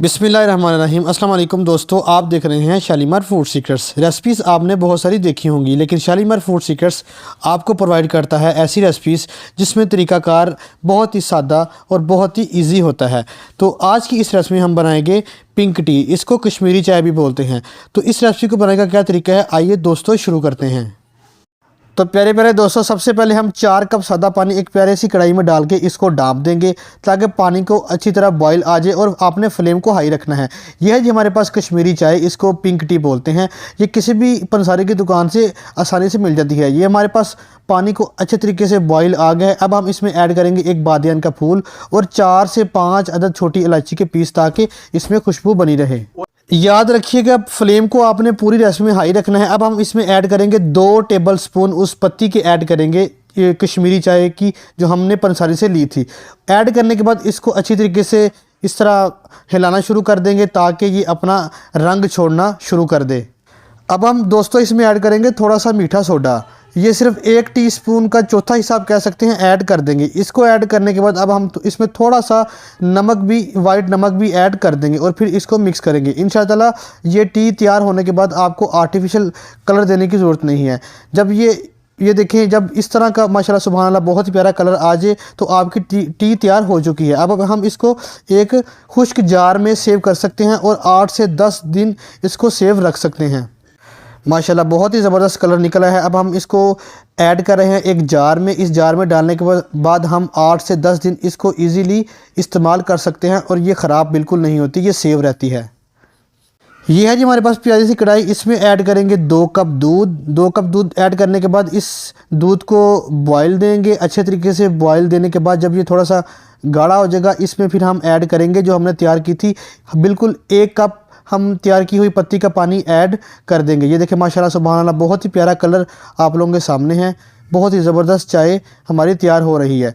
बिस्मिल्लाहिर्रहमानिर्रहीम। अस्सलाम वालेकुम दोस्तों, आप देख रहे हैं शालीमार फूड सीक्रेट्स। रेसिपीज़ आपने बहुत सारी देखी होंगी, लेकिन शालीमार फूड सीक्रेट्स आपको प्रोवाइड करता है ऐसी रेसिपीज़ जिसमें तरीक़ाकार बहुत ही सादा और बहुत ही इजी होता है। तो आज की इस रेसिपी में हम बनाएंगे पिंक टी, इसको कश्मीरी चाय भी बोलते हैं। तो इस रेसिपी को बनाने का क्या तरीका है, आइए दोस्तों शुरू करते हैं। तो प्यारे प्यारे दोस्तों, सबसे पहले हम 4 कप सादा पानी एक प्यारे सी कढ़ाई में डाल के इसको डाँप देंगे ताकि पानी को अच्छी तरह बॉईल आ जाए, और आपने फ्लेम को हाई रखना है। यह है जी हमारे पास कश्मीरी चाय, इसको पिंक टी बोलते हैं। ये किसी भी पंसारी की दुकान से आसानी से मिल जाती है। ये हमारे पास पानी को अच्छे तरीके से बॉईल आ गया है। अब हम इसमें ऐड करेंगे एक बादियान का फूल और 4 से 5 अदद छोटी इलायची के पीस, ताकि इसमें खुशबू बनी रहे। याद रखिएगा फ्लेम को आपने पूरी रेसिपी में हाई रखना है। अब हम इसमें ऐड करेंगे 2 टेबल स्पून उस पत्ती के ऐड करेंगे, ये कश्मीरी चाय की जो हमने पंसारी से ली थी। ऐड करने के बाद इसको अच्छी तरीके से इस तरह हिलाना शुरू कर देंगे ताकि ये अपना रंग छोड़ना शुरू कर दे। अब हम दोस्तों इसमें ऐड करेंगे थोड़ा सा मीठा सोडा। ये सिर्फ 1 टीस्पून का चौथा हिस्सा आप कह सकते हैं ऐड कर देंगे। इसको ऐड करने के बाद अब हम इसमें थोड़ा सा नमक भी, वाइट नमक भी ऐड कर देंगे और फिर इसको मिक्स करेंगे। इंशाअल्लाह ये टी तैयार होने के बाद आपको आर्टिफिशियल कलर देने की ज़रूरत नहीं है। जब ये देखें, जब इस तरह का माशाल्लाह सुभान अल्लाह बहुत ही प्यारा कलर आ जाए तो आपकी टी तैयार हो चुकी है। अब हम इसको एक खुश्क जार में सेव कर सकते हैं और 8 से 10 दिन इसको सेव रख सकते हैं। माशाल्लाह बहुत ही ज़बरदस्त कलर निकला है। अब हम इसको ऐड कर रहे हैं एक जार में। इस जार में डालने के बाद हम 8 से 10 दिन इसको इजीली इस्तेमाल कर सकते हैं और ये ख़राब बिल्कुल नहीं होती, ये सेव रहती है। ये है जी हमारे पास प्यारी सी कढ़ाई। इसमें ऐड करेंगे 2 कप दूध। 2 कप दूध ऐड करने के बाद इस दूध को बॉयल देंगे अच्छे तरीके से। बॉयल देने के बाद जब ये थोड़ा सा गाढ़ा हो जाएगा, इसमें फिर हम ऐड करेंगे जो हमने तैयार की थी, बिल्कुल 1 कप हम तैयार की हुई पत्ती का पानी ऐड कर देंगे। ये देखें माशाल्लाह सुभान अल्लाह बहुत ही प्यारा कलर आप लोगों के सामने है। बहुत ही ज़बरदस्त चाय हमारी तैयार हो रही है।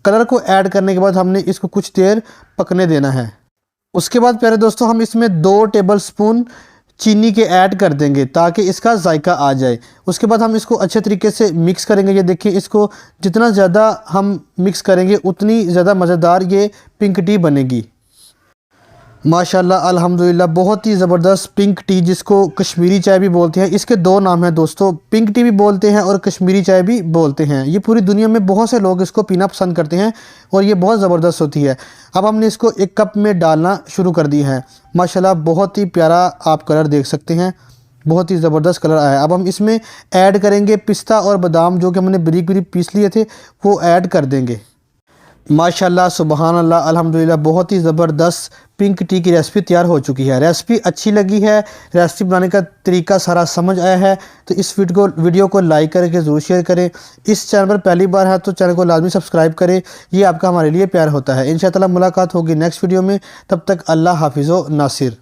कलर को ऐड करने के बाद हमने इसको कुछ देर पकने देना है। उसके बाद प्यारे दोस्तों हम इसमें 2 टेबल स्पून चीनी के ऐड कर देंगे ताकि इसका जायका आ जाए। उसके बाद हम इसको अच्छे तरीके से मिक्स करेंगे। ये देखिए, इसको जितना ज़्यादा हम मिक्स करेंगे उतनी ज़्यादा मज़ेदार ये पिंक टी बनेगी। माशाल्लाह अल्हम्दुलिल्लाह बहुत ही ज़बरदस्त पिंक टी, जिसको कश्मीरी चाय भी बोलते हैं। इसके 2 नाम हैं दोस्तों, पिंक टी भी बोलते हैं और कश्मीरी चाय भी बोलते हैं। ये पूरी दुनिया में बहुत से लोग इसको पीना पसंद करते हैं और ये बहुत ज़बरदस्त होती है। अब हमने इसको 1 कप में डालना शुरू कर दिया है। माशाल्लाह बहुत ही प्यारा आप कलर देख सकते हैं, बहुत ही ज़बरदस्त कलर आया है। अब हम इसमें ऐड करेंगे पिस्ता और बादाम जो कि हमने बारीक बारीक पीस लिए थे, वो ऐड कर देंगे। माशाल्लाह सुबहान अल्लाह अल्हम्दुलिल्लाह बहुत ही ज़बरदस्त पिंक टी की रेसिपी तैयार हो चुकी है। रेसिपी अच्छी लगी है, रेसिपी बनाने का तरीका सारा समझ आया है तो इस वीडियो को लाइक करके ज़रूर शेयर करें। इस चैनल पर पहली बार है तो चैनल को लाजमी सब्सक्राइब करें, ये आपका हमारे लिए प्यार होता है। इंशाअल्लाह मुलाकात होगी नेक्स्ट वीडियो में, तब तक अल्लाह हाफिज़ व नासिर।